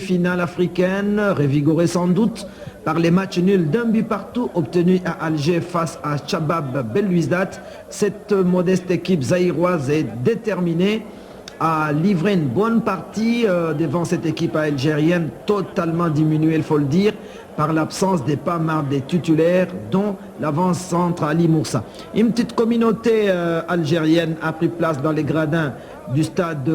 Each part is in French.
Finale africaine, revigorée sans doute par les matchs nuls d'un but partout obtenus à Alger face à Chabab Belouizdad. Cette modeste équipe zaïroise est déterminée à livrer une bonne partie devant cette équipe algérienne totalement diminuée, il faut le dire, par l'absence des pas mal des titulaires, dont l'avant-centre Ali Moussa. Une petite communauté algérienne a pris place dans les gradins du stade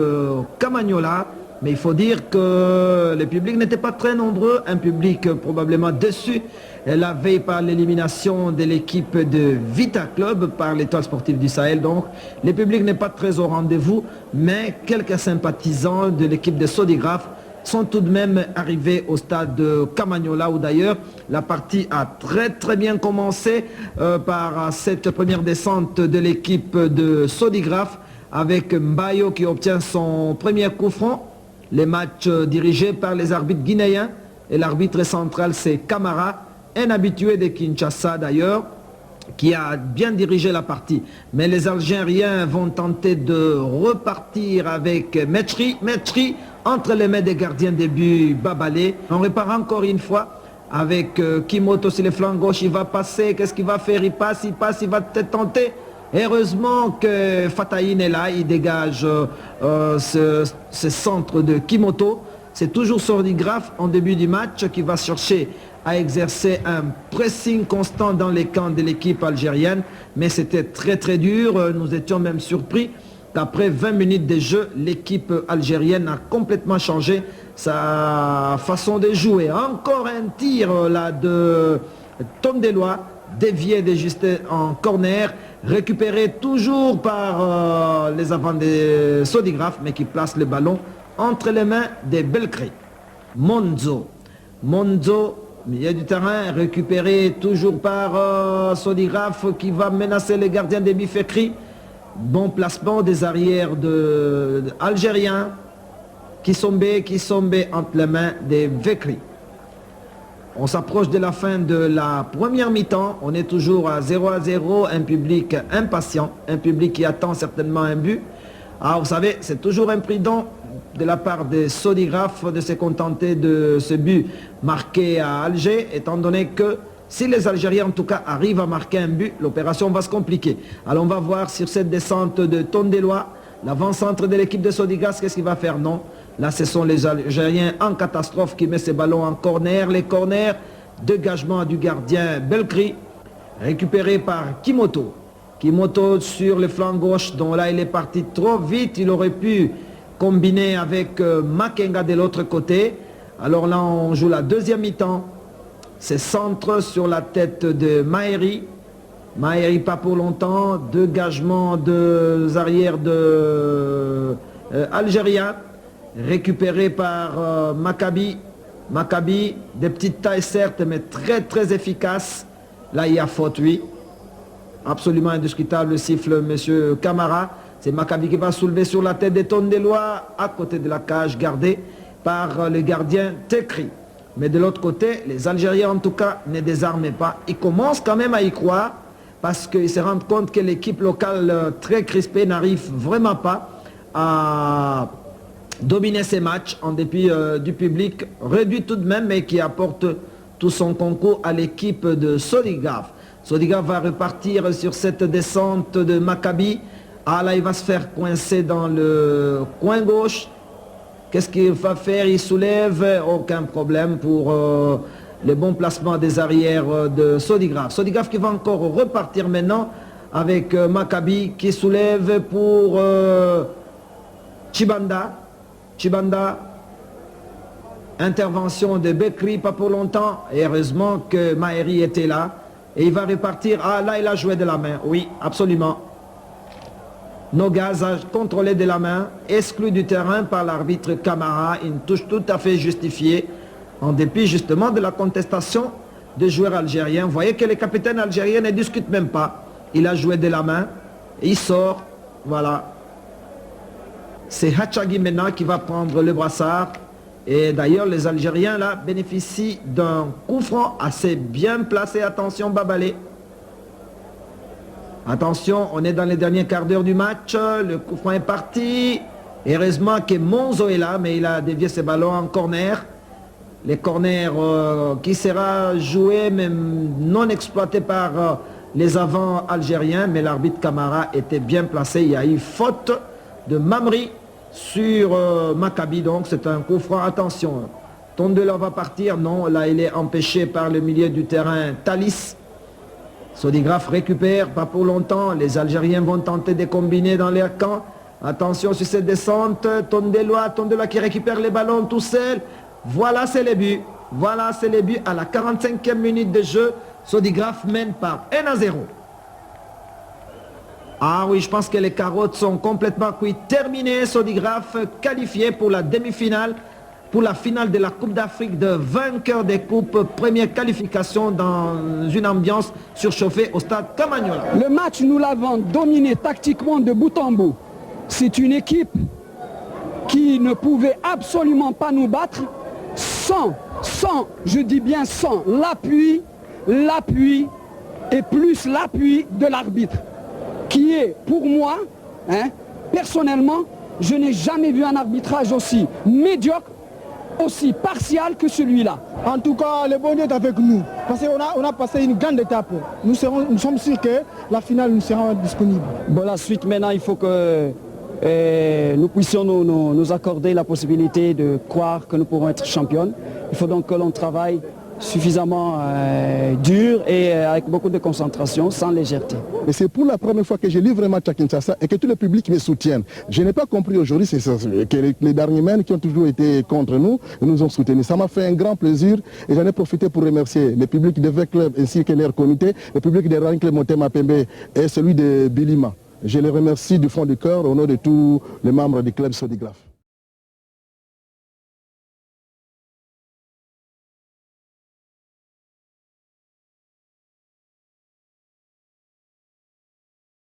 Camagnola. Mais il faut dire que le public n'était pas très nombreux, un public probablement déçu la veille par l'élimination de l'équipe de Vita Club par l'Étoile sportive du Sahel. Donc le public n'est pas très au rendez-vous, mais quelques sympathisants de l'équipe de Sodigraph sont tout de même arrivés au stade de Camagnola, où d'ailleurs la partie a très bien commencé par cette première descente de l'équipe de Sodigraph avec Mbayo qui obtient son premier coup franc. Les matchs dirigés par les arbitres guinéens, et l'arbitre central c'est Camara, un habitué de Kinshasa d'ailleurs, qui a bien dirigé la partie. Mais les Algériens vont tenter de repartir avec Metri entre les mains des gardiens de but Babalé. On repart encore une fois avec Kimoto sur les flancs gauche, il va passer, qu'est-ce qu'il va faire? Il passe, il va peut-être tenter. Heureusement que Fataïn est là, il dégage ce centre de Kimoto. C'est toujours Sodigraph en début du match qui va chercher à exercer un pressing constant dans les camps de l'équipe algérienne. Mais c'était très dur, nous étions même surpris qu'après 20 minutes de jeu, l'équipe algérienne a complètement changé sa façon de jouer. Encore un tir là de Tom Delois, dévié de Justin en corner, récupéré toujours par les avants de Sodigraph, mais qui place le ballon entre les mains des Belcré. Monzo, milieu du terrain, récupéré toujours par Sodigraph qui va menacer les gardiens des Bifekri. Bon placement des arrières algériens qui sont entre les mains des Vekri. On s'approche de la fin de la première mi-temps, on est toujours à 0-0, un public impatient, un public qui attend certainement un but. Alors vous savez, c'est toujours imprudent de la part de Sodigraph de se contenter de ce but marqué à Alger, étant donné que si les Algériens en tout cas arrivent à marquer un but, l'opération va se compliquer. Alors on va voir sur cette descente de Tondelois, l'avant-centre de l'équipe de Sodigraph, qu'est-ce qu'il va faire? Non. Là, ce sont les Algériens en catastrophe qui mettent ces ballons en corner. Les corners, dégagement du gardien Belkri, récupéré par Kimoto. Kimoto sur le flanc gauche, dont là, il est parti trop vite. Il aurait pu combiner avec Makenga de l'autre côté. Alors là, on joue la deuxième mi-temps. C'est centre sur la tête de Mahéri. Mahéri, pas pour longtemps. Dégagement des arrières algériens. Récupéré par Maccabi. Maccabi, des petites tailles certes, mais très efficaces. Là, il y a faute, oui. Absolument indiscutable le siffle, monsieur Camara. C'est Maccabi qui va soulever sur la tête des Tondelois, à côté de la cage gardée par le gardien Tekri. Mais de l'autre côté, les Algériens, en tout cas, ne désarment pas. Ils commencent quand même à y croire, parce qu'ils se rendent compte que l'équipe locale très crispée n'arrive vraiment pas à dominer ces matchs en dépit du public réduit tout de même, mais qui apporte tout son concours à l'équipe de Sodigraph. Sodigraph va repartir sur cette descente de Maccabi. Ah là, il va se faire coincer dans le coin gauche. Qu'est-ce qu'il va faire? Il soulève, aucun problème pour le bon placement des arrières de Sodigraph. Sodigraph qui va encore repartir maintenant avec Maccabi qui soulève pour Chibanda. Intervention de Bekri, pas pour longtemps. Et heureusement que Mahéri était là. Et il va repartir. Ah là, il a joué de la main. Oui, absolument. Nogaz a contrôlé de la main, exclu du terrain par l'arbitre Camara. Une touche tout à fait justifiée, en dépit justement de la contestation des joueurs algériens. Vous voyez que les capitaines algériens ne discutent même pas. Il a joué de la main. Il sort. Voilà. C'est Hachagui maintenant qui va prendre le brassard. Et d'ailleurs, les Algériens là bénéficient d'un coup franc assez bien placé. Attention, Babalé. Attention, on est dans les derniers quarts d'heure du match. Le coup franc est parti. Heureusement que Monzo est là, mais il a dévié ses ballons en corner. Les corners qui sera joué, mais non exploité par les avants algériens. Mais l'arbitre Camara était bien placé. Il y a eu faute de Mamri sur Maccabi. Donc c'est un coup franc. Attention, Tondela va partir. Non, là il est empêché par le milieu du terrain. Thalys. Sodigraph récupère, pas pour longtemps. Les Algériens vont tenter de combiner dans leur camp. Attention sur cette descente. Tondela qui récupère les ballons tout seul. Voilà, c'est le but. Voilà, c'est le but. À la 45e minute de jeu, Sodigraph mène par 1-0. Ah oui, je pense que les carottes sont complètement cuites. Terminé, Sodigraph qualifié pour la demi-finale, pour la finale de la Coupe d'Afrique de vainqueur des coupes. Première qualification dans une ambiance surchauffée au stade Camagnola. Le match, nous l'avons dominé tactiquement de bout en bout. C'est une équipe qui ne pouvait absolument pas nous battre sans, je dis bien sans, l'appui et plus l'appui de l'arbitre, qui est pour moi, personnellement, je n'ai jamais vu un arbitrage aussi médiocre, aussi partial que celui-là. En tout cas, le bon Dieu est avec nous, parce qu'on a passé une grande étape. Nous sommes sûrs que la finale nous sera disponible. Bon, la suite maintenant, il faut que nous puissions nous accorder la possibilité de croire que nous pourrons être championnes. Il faut donc que l'on travaille suffisamment dur et avec beaucoup de concentration, sans légèreté. Et c'est pour la première fois que je livre un match à Kinshasa et que tout le public me soutienne. Je n'ai pas compris aujourd'hui que les derniers men qui ont toujours été contre nous ont soutenus. Ça m'a fait un grand plaisir et j'en ai profité pour remercier le public de V Club ainsi que leur comité, le public de Rancle Motema Pembe et celui de Bilima. Je les remercie du fond du cœur au nom de tous les membres du club Sodigraph.